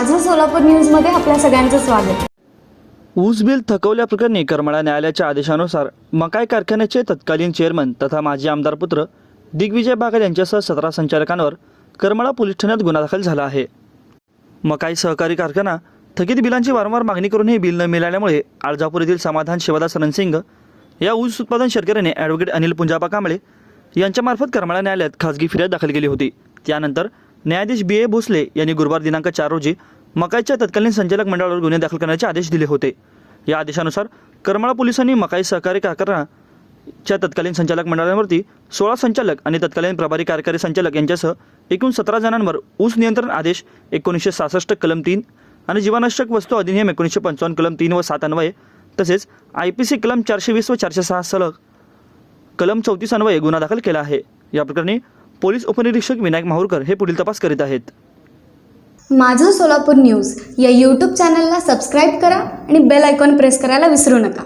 माझं सोलापूर न्यूजमध्ये आपल्या सगळ्यांचं स्वागत. ऊस बिल थकवल्याप्रकरणी करमाळा न्यायालयाच्या आदेशानुसार मकाई कारखान्याचे तत्कालीन चेअरमन तथा माजी आमदार पुत्र दिग्विजय बागल यांच्यासह 17 संचालकांवर करमाळा पोलीस ठाण्यात गुन्हा दाखल झाला आहे. मकाई सहकारी कारखाना थकीत बिलांची वारंवार मागणी करूनही बिल न मिळाल्यामुळे आळजापूर येथील समाधान शिवदास रणसिंग या ऊस उत्पादन शेतकऱ्याने ॲडव्होकेट अनिल पुंजाबा कांबळे यांच्यामार्फत करमाळा न्यायालयात खासगी फिर्याद दाखल केली होती. त्यानंतर न्यायाधीश बी ए भोसले यांनी गुरुवार दिनांक 4 रोजी मकाईच्या तत्कालीन संचालक मंडळावर गुन्हे दाखल करण्याचे आदेश दिले होते. या आदेशानुसार करमाळा पोलिसांनी मकाई सहकारी कारखानाच्या तत्कालीन संचालक मंडळावरती 16 संचालक आणि तत्कालीन प्रभारी कार्यकारी संचालक यांच्यासह एकूण 17 जणांवर ऊस नियंत्रण आदेश 1966 कलम 3 आणि जीवनावश्यक वस्तू अधिनियम 1955 कलम 3 व 7 अन्वये तसेच IPC कलम 420 व 406 सलग कलम 34 अन्वये गुन्हा दाखल केला आहे. या प्रकरणी पोलीस उपनिरीक्षक विनायक माहुरकर हे पुढील तपास करीत आहेत. माझं सोलापूर न्यूज या यूट्यूब चॅनलला सबस्क्राईब करा आणि बेल आयकॉन प्रेस करायला विसरू नका.